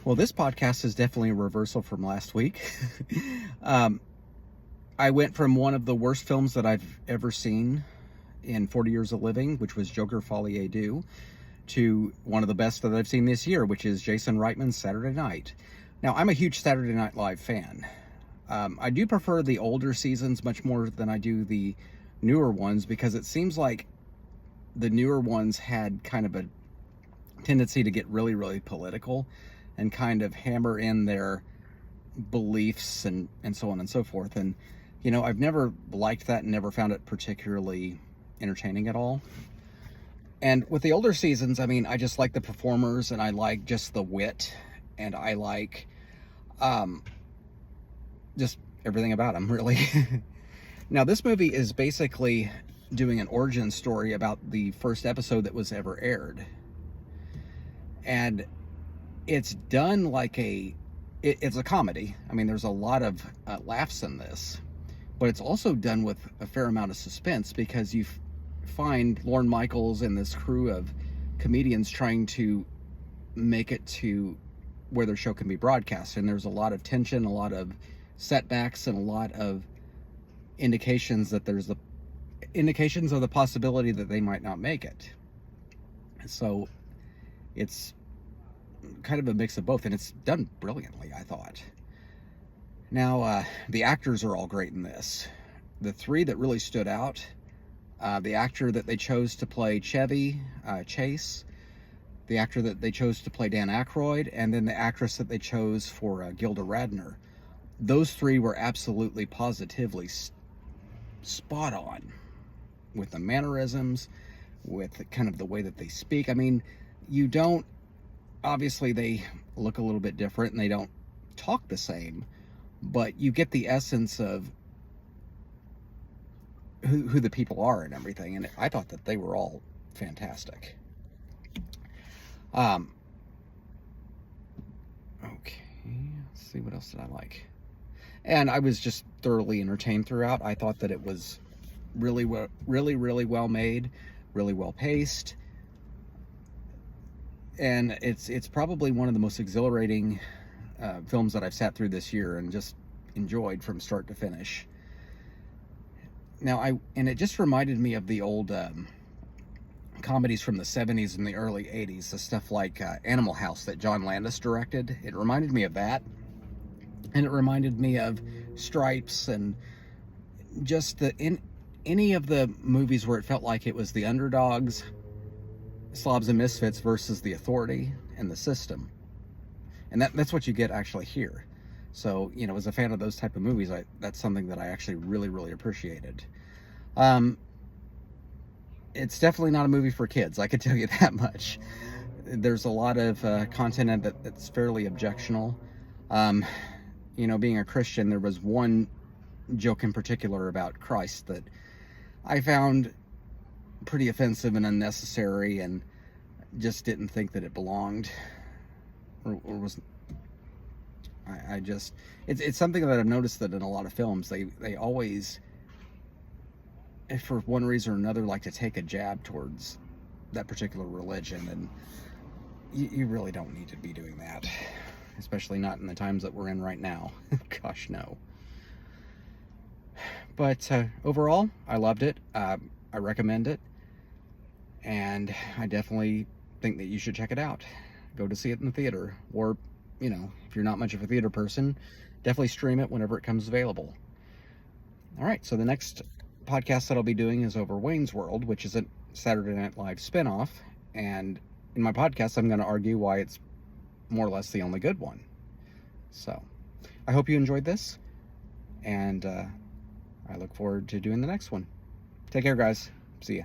Well, this podcast is definitely a reversal from last week. um, I went from one of the worst films that I've ever seen in 40 years of living, which was Joker Folie à Deux, to one of the best that I've seen this year, which is Jason Reitman's Saturday Night. Now, I'm a huge Saturday Night Live fan. I do prefer the older seasons much more than I do the newer ones, because it seems like the newer ones had kind of a tendency to get really, really political and kind of hammer in their beliefs and so on and so forth. And, you know, I've never liked that and never found it particularly entertaining at all. And with the older seasons, I mean, I just like the performers, and I like just the wit, and I like just everything about them, really. Now, this movie is basically doing an origin story about the first episode that was ever aired. And it's done like it's a comedy. I mean, there's a lot of laughs in this, but it's also done with a fair amount of suspense, because you find Lorne Michaels and this crew of comedians trying to make it to where their show can be broadcast. And there's a lot of tension, a lot of setbacks, and a lot of indications of the possibility that they might not make it. So it's kind of a mix of both, and it's done brilliantly, I thought. Now, the actors are all great in this. The three that really stood out, the actor that they chose to play Chevy Chase, the actor that they chose to play Dan Aykroyd, and then the actress that they chose for Gilda Radner. Those three were absolutely positively spot on with the mannerisms, with kind of the way that they speak. I mean, obviously they look a little bit different and they don't talk the same, but you get the essence of who the people are and everything. And I thought that they were all fantastic. Okay, let's see, what else did I like? And I was just thoroughly entertained throughout. I thought that it was really well made, really well paced. And it's probably one of the most exhilarating films that I've sat through this year and just enjoyed from start to finish. Now, it just reminded me of the old comedies from the 70s and the early 80s, the stuff like Animal House that John Landis directed. It reminded me of that. And it reminded me of Stripes, and just in any of the movies where it felt like it was the underdogs, slobs and misfits, versus the authority and the system. And that's what you get actually here. So, you know, as a fan of those type of movies, that's something that I actually really appreciated. It's definitely not a movie for kids, I can tell you that much. There's a lot of content in that's fairly objectionable. You know, being a Christian, there was one joke in particular about Christ that I found pretty offensive and unnecessary, and just didn't think that it belonged, or was. I just, it's something that I've noticed that in a lot of films, they always, if for one reason or another, like to take a jab towards that particular religion, and you really don't need to be doing that, especially not in the times that we're in right now. Gosh, no. But overall, I loved it. I recommend it, and I definitely think that you should check it out. Go to see it in the theater, or, you know, if you're not much of a theater person, definitely stream it whenever it comes available. All right, so the next podcast that I'll be doing is over Wayne's World, which is a Saturday Night Live spinoff, and in my podcast, I'm going to argue why it's more or less the only good one. So, I hope you enjoyed this, and I look forward to doing the next one. Take care, guys. See ya.